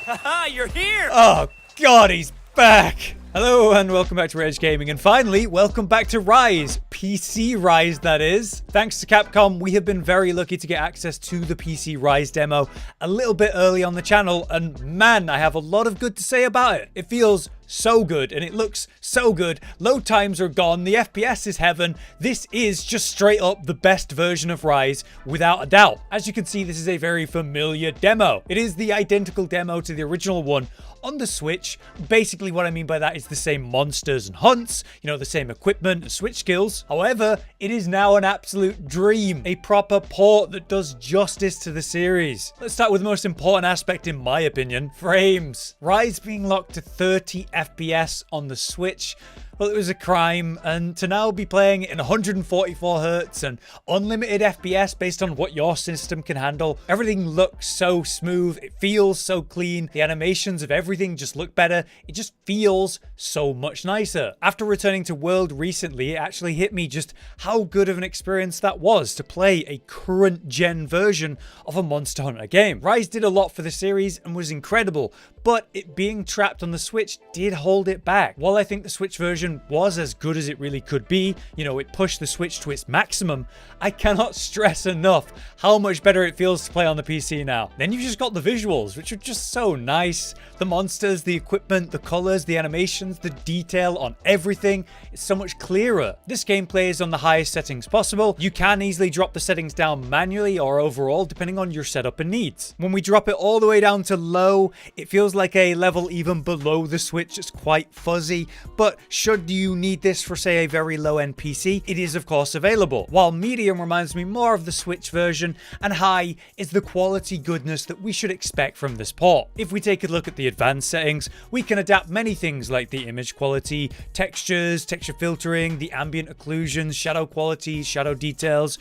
Haha, you're here! Oh god, he's back! Hello and welcome back to Rage Gaming, and finally, welcome back to Rise. PC Rise, that is. Thanks to Capcom, we have been very lucky to get access to the PC Rise demo a little bit early on the channel, and man, I have a lot of good to say about it. It feels so good, and it looks so good. Load times are gone, the FPS is heaven. This is just straight up the best version of Rise, without a doubt. As you can see, this is a very familiar demo. It is the identical demo to the original one on the Switch. Basically what I mean by that is the same monsters and hunts, the same equipment and Switch skills. However, it is now an absolute dream, a proper port that does justice to the series. Let's start with the most important aspect in my opinion, frames. Rise being locked to 30 FPS on the Switch, well, it was a crime, and to now be playing it in 144 Hz and unlimited FPS based on what your system can handle. Everything looks so smooth, it feels so clean, the animations of everything just look better, it just feels so much nicer. After returning to World recently, it actually hit me just how good of an experience that was to play a current gen version of a Monster Hunter game. Rise did a lot for the series and was incredible, but it being trapped on the Switch did hold it back. While I think the Switch version was as good as it really could be, it pushed the Switch to its maximum, I cannot stress enough how much better it feels to play on the PC now. Then you've just got the visuals, which are just so nice. The monsters, the equipment, the colors, the animations, the detail on everything is so much clearer. This game plays on the highest settings possible. You can easily drop the settings down manually or overall, depending on your setup and needs. When we drop it all the way down to low, it feels like a level even below the Switch. It's quite fuzzy, but should you need this for, say, a very low-end PC, it is of course available. While medium reminds me more of the Switch version, and high is the quality goodness that we should expect from this port. If we take a look at the advanced settings, we can adapt many things like the image quality, textures, texture filtering, the ambient occlusions, shadow quality, shadow details,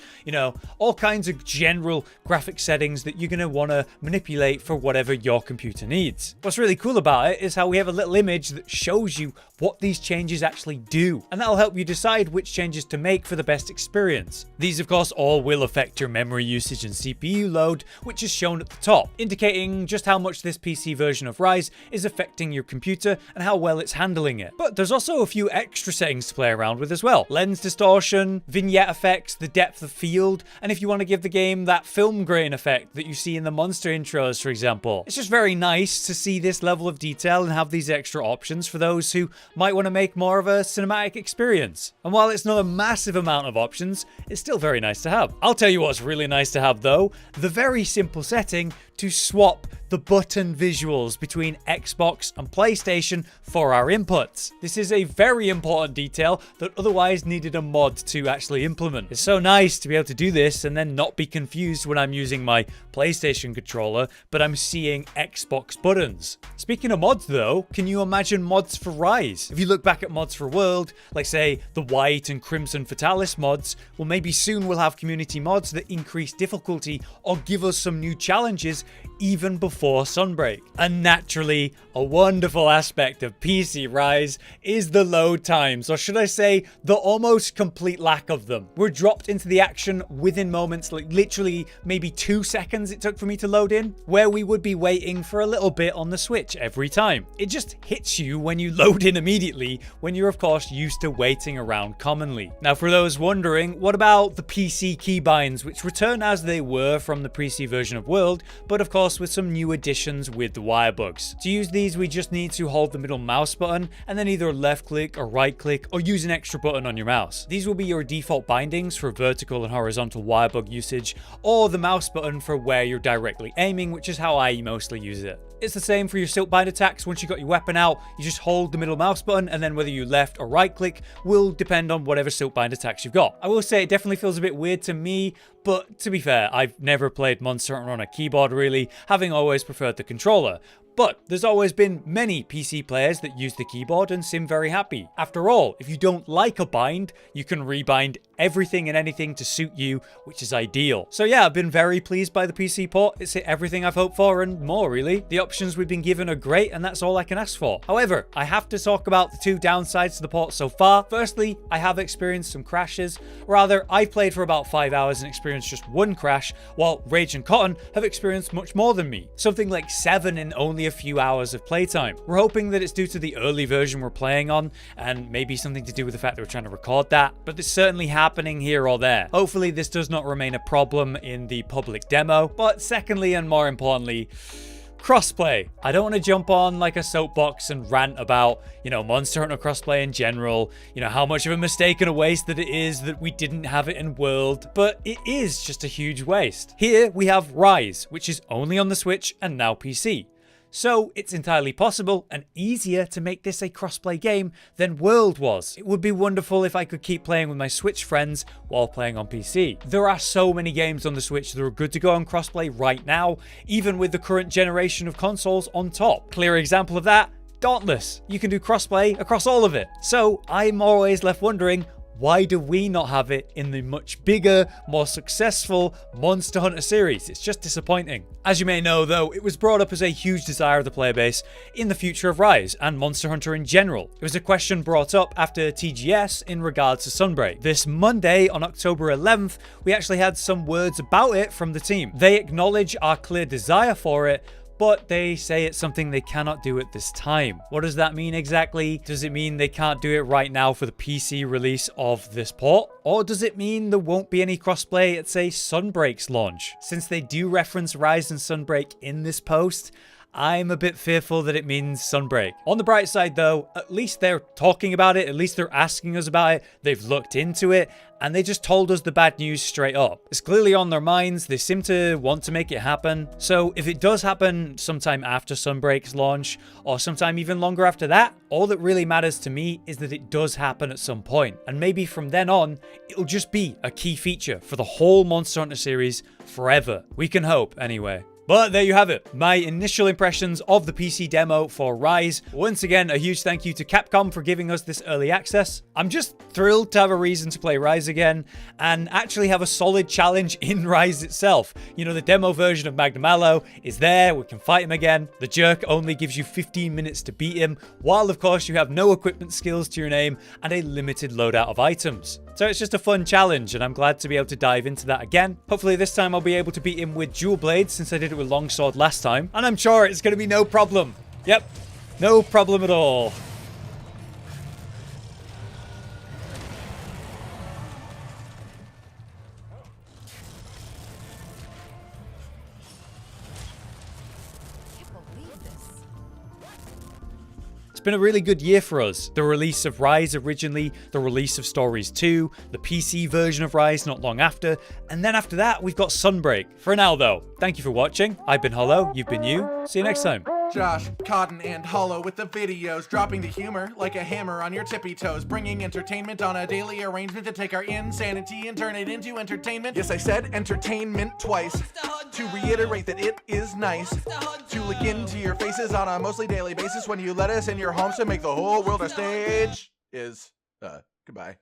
all kinds of general graphic settings that you're going to want to manipulate for whatever your computer needs. What's really cool about it is how we have a little image that shows you what these changes actually do, and that'll help you decide which changes to make for the best experience. These of course all will affect your memory usage and CPU load, which is shown at the top, indicating just how much this PC version of Rise is affecting your computer and how well it's handling it. But there's also a few extra settings to play around with as well. Lens distortion, vignette effects, the depth of field, and if you want to give the game that film grain effect that you see in the monster intros, for example. It's just very nice to see this level of detail and have these extra options for those who might want to make more of a cinematic experience. And while it's not a massive amount of options, it's still very nice to have. I'll tell you what's really nice to have though, the very simple setting to swap the button visuals between Xbox and PlayStation for our inputs. This is a very important detail that otherwise needed a mod to actually implement. It's so nice to be able to do this and then not be confused when I'm using my PlayStation controller, but I'm seeing Xbox buttons. Speaking of mods though, can you imagine mods for Rise? If you look back at mods for World, like say the White and Crimson Fatalis mods, well maybe soon we'll have community mods that increase difficulty or give us some new challenges even before Sunbreak. And naturally, a wonderful aspect of PC Rise is the load times, or should I say, the almost complete lack of them. We're dropped into the action within moments, like literally maybe 2 seconds it took for me to load in, where we would be waiting for a little bit on the Switch every time. It just hits you when you load in immediately, when you're of course used to waiting around commonly. Now for those wondering, what about the PC keybinds, which return as they were from the PC version of World, but of course with some new additions with the wire bugs. To use these, we just need to hold the middle mouse button and then either left click or right click or use an extra button on your mouse. These will be your default bindings for vertical and horizontal wire bug usage, or the mouse button for where you're directly aiming, which is how I mostly use it. It's the same for your silk bind attacks. Once you got your weapon out, you just hold the middle mouse button, and then whether you left or right click will depend on whatever silk bind attacks you've got. I will say it definitely feels a bit weird to me, but to be fair, I've never played Monster Hunter on a keyboard really, having always preferred the controller. But there's always been many PC players that use the keyboard and seem very happy. After all, if you don't like a bind, you can rebind everything and anything to suit you, which is ideal. So yeah, I've been very pleased by the PC port. It's hit everything I've hoped for and more really. The options we've been given are great and that's all I can ask for. However, I have to talk about the two downsides to the port so far. Firstly, I have experienced some crashes. Rather, I've played for about 5 hours and experienced experienced just one crash, while Rage and Cotton have experienced much more than me. Something like 7 in only a few hours of playtime. We're hoping that it's due to the early version we're playing on, and maybe something to do with the fact that we're trying to record that, but it's certainly happening here or there. Hopefully this does not remain a problem in the public demo, but secondly and more importantly, crossplay. I don't want to jump on like a soapbox and rant about, Monster Hunter crossplay in general, how much of a mistake and a waste that it is that we didn't have it in World, but it is just a huge waste. Here we have Rise, which is only on the Switch and now PC. So it's entirely possible and easier to make this a crossplay game than World was. It would be wonderful if I could keep playing with my Switch friends while playing on PC. There are so many games on the Switch that are good to go on crossplay right now, even with the current generation of consoles on top. Clear example of that, Dauntless. You can do crossplay across all of it. So I'm always left wondering, why do we not have it in the much bigger, more successful Monster Hunter series? It's just disappointing. As you may know though, it was brought up as a huge desire of the player base in the future of Rise and Monster Hunter in general. It was a question brought up after TGS in regards to Sunbreak. This Monday on October 11th, we actually had some words about it from the team. They acknowledge our clear desire for it, but they say it's something they cannot do at this time. What does that mean exactly? Does it mean they can't do it right now for the PC release of this port? Or does it mean there won't be any crossplay at, say, Sunbreak's launch? Since they do reference Rise and Sunbreak in this post, I'm a bit fearful that it means Sunbreak. On the bright side though, at least they're talking about it, at least they're asking us about it, they've looked into it, and they just told us the bad news straight up. It's clearly on their minds, they seem to want to make it happen. So if it does happen sometime after Sunbreak's launch, or sometime even longer after that, all that really matters to me is that it does happen at some point. And maybe from then on, it'll just be a key feature for the whole Monster Hunter series forever. We can hope, anyway. But there you have it, my initial impressions of the PC demo for Rise. Once again, a huge thank you to Capcom for giving us this early access. I'm just thrilled to have a reason to play Rise again and actually have a solid challenge in Rise itself. The demo version of Magnum Mallow is there, we can fight him again. The Jerk only gives you 15 minutes to beat him, while of course you have no equipment skills to your name and a limited loadout of items. So it's just a fun challenge, and I'm glad to be able to dive into that again. Hopefully this time I'll be able to beat him with dual blades, since I did it with longsword last time. And I'm sure it's going to be no problem. Yep, no problem at all. It's been a really good year for us. The release of Rise originally, the release of Stories 2, the PC version of Rise not long after, and then after that, we've got Sunbreak. For now though, thank you for watching. I've been Hollow, you've been you. See you next time. Josh, Cotton, and Hollow with the videos, dropping the humor like a hammer on your tippy toes, bringing entertainment on a daily arrangement to take our insanity and turn it into entertainment. Yes, I said entertainment twice, to reiterate that it is nice to look into your faces on a mostly daily basis when you let us in your homes to make the whole world a stage. Goodbye.